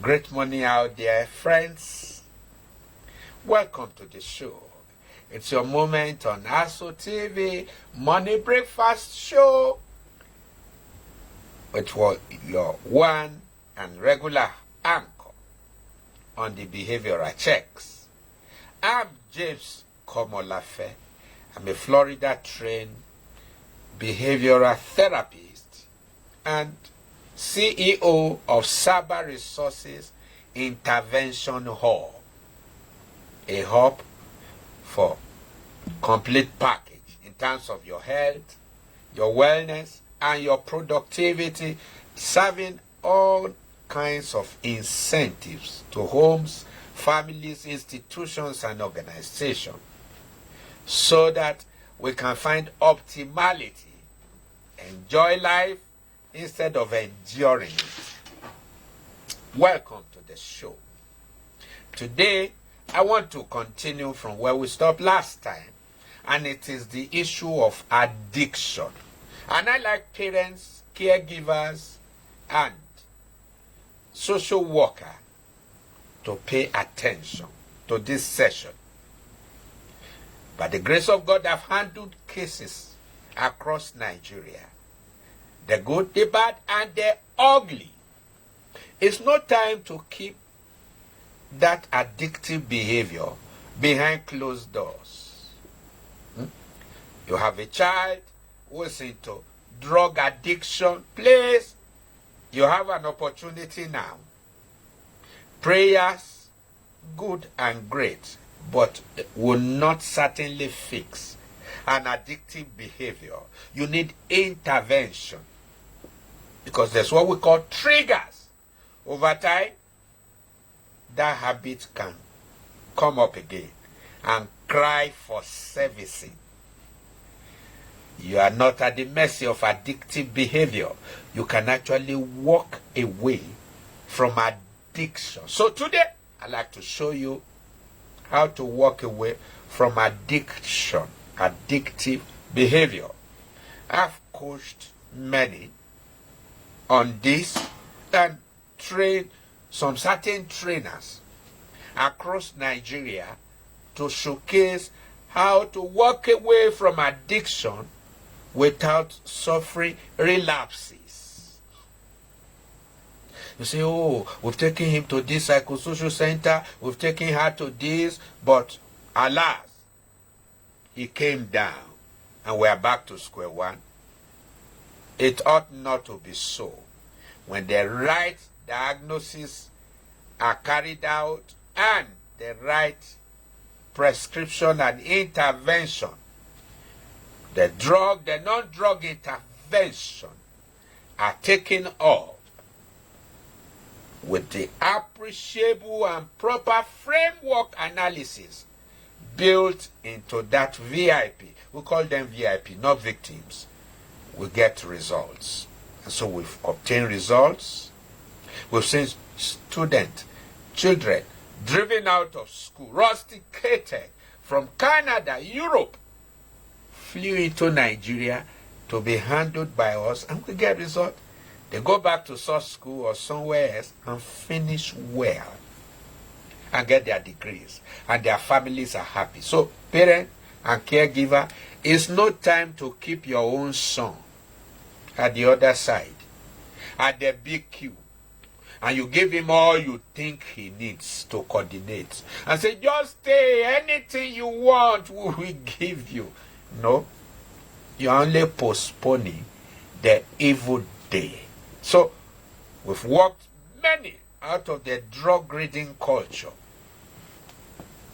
Great morning out there, friends. Welcome to the show. It's your moment on ASO TV Money Breakfast Show with your one and regular anchor on the behavioral checks. I'm James Komolafe. I'm a Florida-trained behavioral therapist and CEO of SABA Resources Intervention Hub, a hub for complete package in terms of your health, your wellness, and your productivity, serving all kinds of incentives to homes, families, institutions, and organizations, so that we can find optimality, enjoy life, instead of enduring it. Welcome to the show. Today, I want to continue from where we stopped last time, and it is the issue of addiction. And I like parents, caregivers, and social workers to pay attention to this session. By the grace of God, I've handled cases across Nigeria. The good, the bad, and the ugly. It's no time to keep that addictive behavior behind closed doors. You have a child who is into drug addiction. Please, you have an opportunity now. Prayers, good and great, but will not certainly fix an addictive behavior. You need intervention. Because there's what we call triggers. Over time, that habit can come up again and cry for servicing. You are not at the mercy of addictive behavior. You can actually walk away from addiction. So today, I'd like to show you how to walk away from addiction, addictive behavior. I've coached many on this and train some certain trainers across Nigeria to showcase how to walk away from addiction without suffering relapses. You say, oh, we've taken him to this psychosocial center, we've taken her to this, but alas, he came down and we're back to square one. It ought not to be so. When the right diagnosis are carried out and the right prescription and intervention, the drug, the non-drug intervention are taken up with the appreciable and proper framework analysis built into that VIP. We call them VIP, not victims. We get results. And so we've obtained results. We've seen students, children, driven out of school, rusticated from Canada, Europe, flew into Nigeria to be handled by us, and we get results. They go back to source school or somewhere else and finish well and get their degrees, and their families are happy. So parent and caregiver, it's no time to keep your own son at the other side, at the big queue, and you give him all you think he needs to coordinate, and say, just stay, anything you want, we will give you. No, you're only postponing the evil day. So, we've walked many out of the drug-reading culture.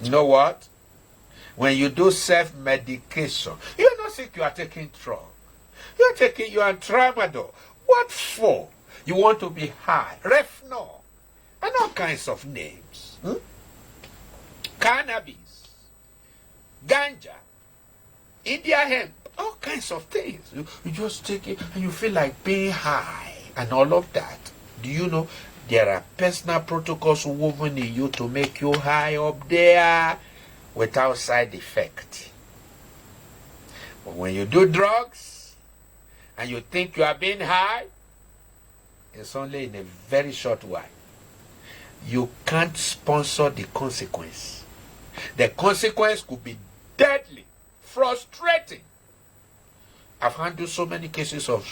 You know what? When you do self-medication, you're not sick, you are taking drug. You are tramadol. What for? You want to be high. Refnol. And all kinds of names. Cannabis. Ganja. India hemp. All kinds of things. You just take it and you feel like being high. And all of that. Do you know there are personal protocols woven in you to make you high up there without side effect? But when you do drugs, and you think you are being high, it's only in a very short while. you can't sponsor the consequence. The consequence could be deadly, frustrating. I've handled so many cases of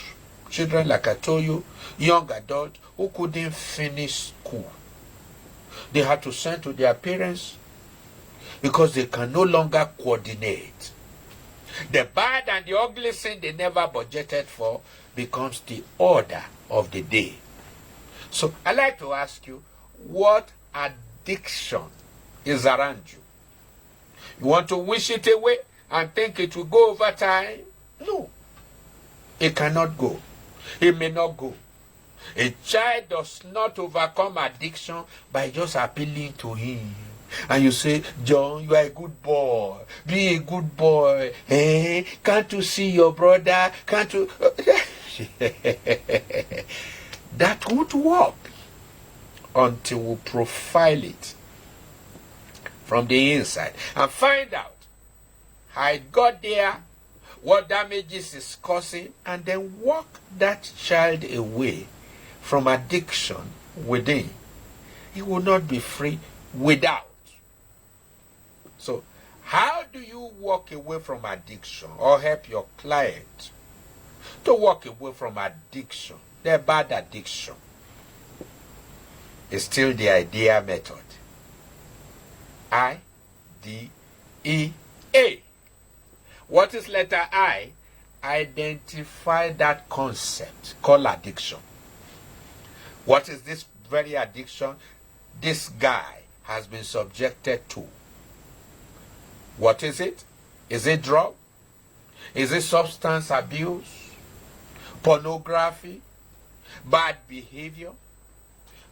children, like I told you, young adults who couldn't finish school. They had to send to their parents because they can no longer coordinate. The bad and the ugly thing they never budgeted for becomes the order of the day. So I'd like to ask you, what addiction is around you? You want to wish it away and think it will go over time? No. It cannot go. It may not go. A child does not overcome addiction by just appealing to him. And you say, John, you are a good boy. Be a good boy. Eh? Can't you see your brother? Can't you? That would work until we profile it from the inside and find out how it got there, what damages it's causing, and then walk that child away from addiction within. He will not be free without. So, how do you walk away from addiction or help your client to walk away from addiction, their bad addiction? It's still the IDEA method. I-D-E-A. What is letter I? Identify that concept called addiction. What is this very addiction this guy has been subjected to? What is it? Is it drug? Is it substance abuse? Pornography? Bad behavior?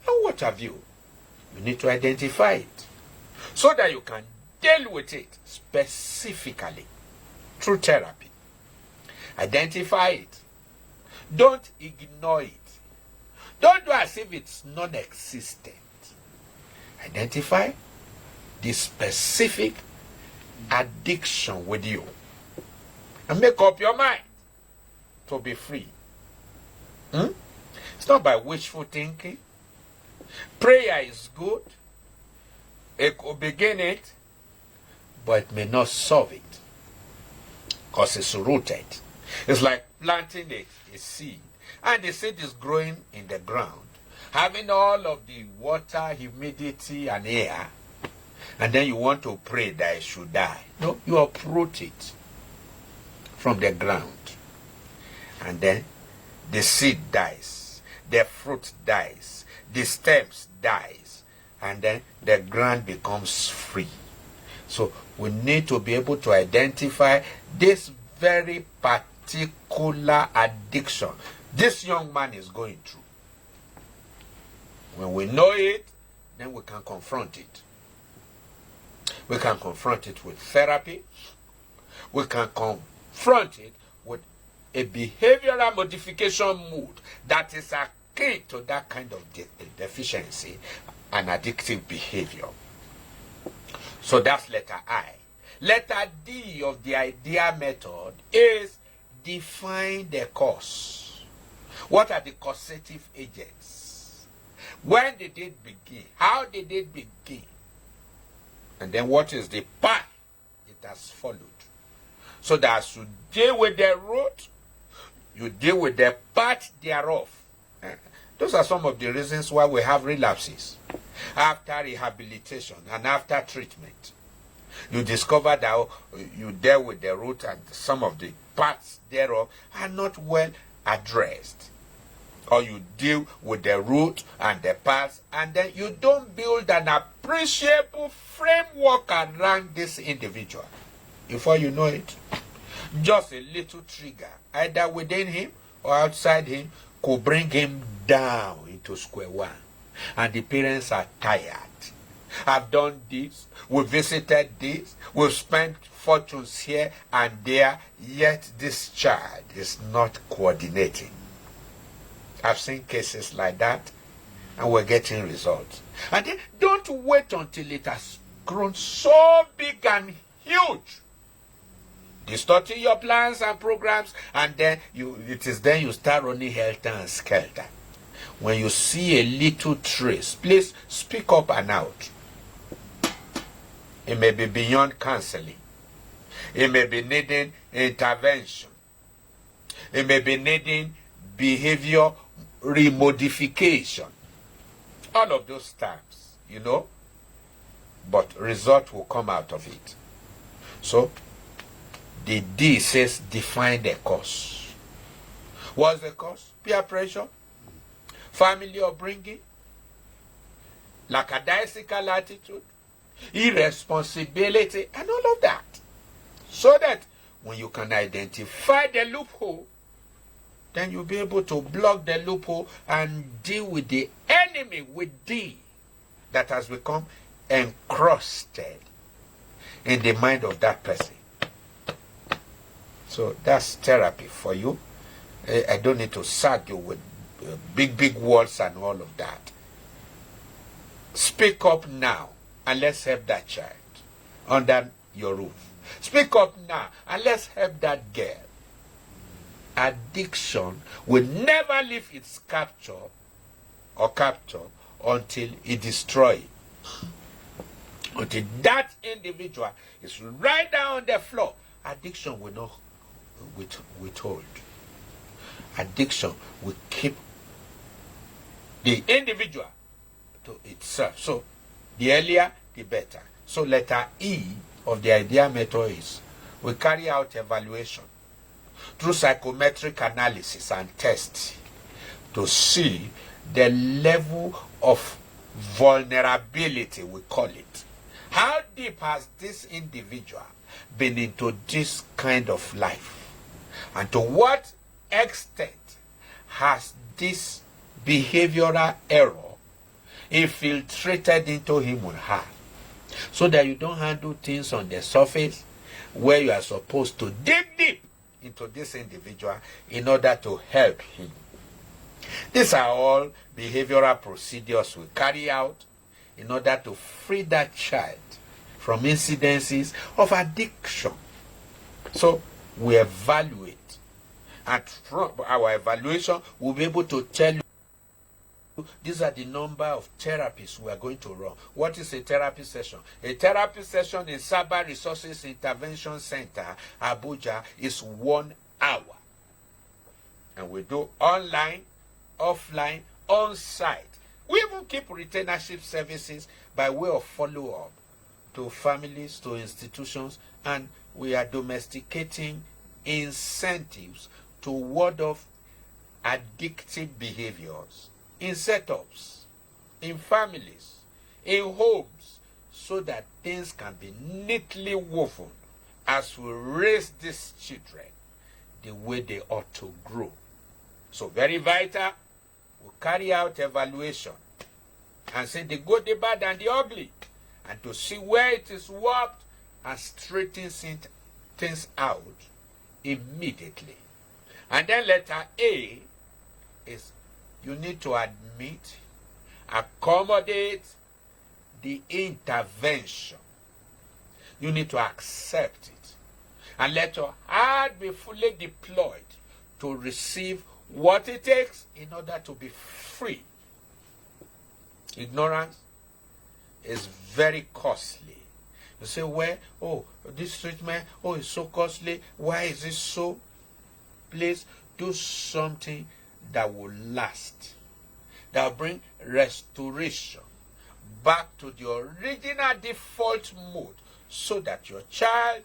And what have you? You need to identify it so that you can deal with it specifically through therapy. Identify it. Don't ignore it. Don't do as if it's non-existent. Identify the specific addiction with you and make up your mind to be free. It's not by wishful thinking. Prayer is good. It could begin it, but it may not solve it because it's rooted. It's like planting a seed, and the seed is growing in the ground, having all of the water, humidity, and air, and then you want to pray that it should die. No, you uproot it from the ground, and then the seed dies, the fruit dies, the stems dies, and then the ground becomes free. So we need to be able to identify this very particular addiction this young man is going through. When we know it, then we can confront it. We can confront it with therapy. We can confront it with a behavioral modification mood that is akin to that kind of deficiency and addictive behavior. So that's letter I. Letter D of the IDEA method is define the cause. What are the causative agents? When did it begin? How did it begin? And then what is the path it has followed? So that as you deal with the root, you deal with the path thereof. Those are some of the reasons why we have relapses. After rehabilitation and after treatment, you discover that you deal with the root and some of the parts thereof are not well addressed. Or you deal with the root and the parts, and then you don't build an appreciable framework around this individual. Before you know it, just a little trigger, either within him or outside him, could bring him down into square one. And the parents are tired. I've done this, we've visited this, we've spent fortunes here and there, yet this child is not coordinating. I've seen cases like that, and we're getting results. And then don't wait until it has grown so big and huge, distorting your plans and programs, and then it is then you start running helter and skelter. When you see a little trace, please speak up and out. It may be beyond counseling. It may be needing intervention. It may be needing behavior remodification. All of those terms, you know, but result will come out of it. So, the D says define the cause. What's the cause? Peer pressure, family upbringing, lackadaisical attitude, irresponsibility, and all of that. So that when you can identify the loophole, then you'll be able to block the loophole and deal with the enemy with D that has become encrusted in the mind of that person. So that's therapy for you. I don't need to sag you with big words and all of that. Speak up now and let's help that child under your roof. Speak up now and let's help that girl. Addiction will never leave its capture until it destroys. Until that individual is right down on the floor, addiction will not withhold. Addiction will keep the individual to itself. So the earlier, the better. So letter E of the idea method is we carry out evaluation through psychometric analysis and tests to see the level of vulnerability, we call it. How deep has this individual been into this kind of life? And to what extent has this behavioral error infiltrated into him or her? So that you don't handle things on the surface where you are supposed to dig deep into this individual in order to help him. These are all behavioral procedures we carry out in order to free that child from incidences of addiction. So we evaluate, and from our evaluation we'll be able to tell you these are the number of therapies we are going to run. What is a therapy session? A therapy session in SABA Resources Intervention Center, Abuja, is 1 hour. And we do online, offline, on-site. We even keep retainership services by way of follow-up to families, to institutions, and we are domesticating incentives to ward off addictive behaviors in setups, in families, in homes, so that things can be neatly woven as we raise these children the way they ought to grow. So very vital, we carry out evaluation and say the good, the bad, and the ugly, and to see where it is worked and straighten things out immediately. And then letter A is you need to admit, accommodate the intervention. You need to accept it. And let your heart be fully deployed to receive what it takes in order to be free. Ignorance is very costly. You say, well, oh, this treatment, oh, it's so costly. Why is it so? Please do something that will last, that will bring restoration back to the original default mode, so that your child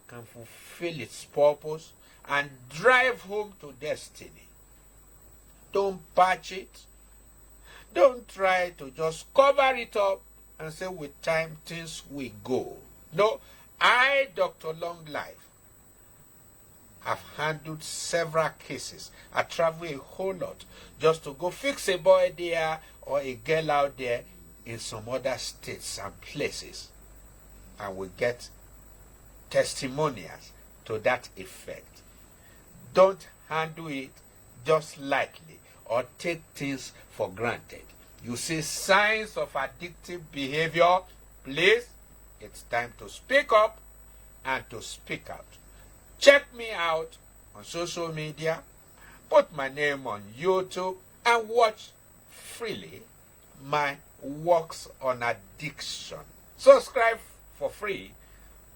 can fulfill its purpose and drive home to destiny. Don't patch it. Don't try to just cover it up and say with time things will go. No, I, Dr. Long Life, have handled several cases. I travel a whole lot just to go fix a boy there or a girl out there in some other states and places. And we get testimonials to that effect. Don't handle it just lightly or take things for granted. You see signs of addictive behavior, please, it's time to speak up and to speak out. Check me out on social media, put my name on YouTube, and watch freely my works on addiction. Subscribe for free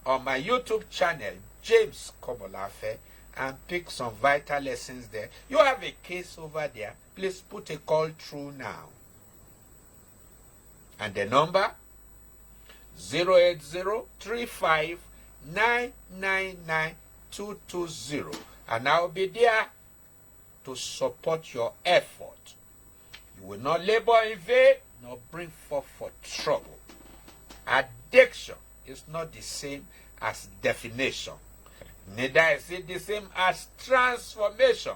on my YouTube channel, James Komolafe, and pick some vital lessons there. You have a case over there. Please put a call through now. And the number 08035999220. And I'll be there to support your effort. You will not labor in vain, nor bring forth for trouble. Addiction is not the same as definition. Neither is it the same as transformation.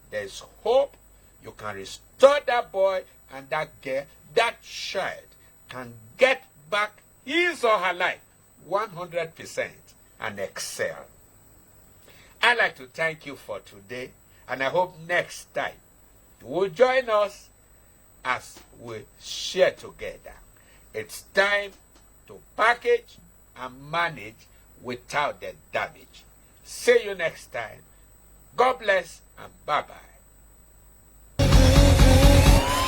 There is hope. You can restore that boy and that girl, that child can get back his or her life 100% and excel. I'd like to thank you for today, and I hope next time you will join us as we share together. It's time to package and manage without the damage. See you next time. God bless and bye-bye.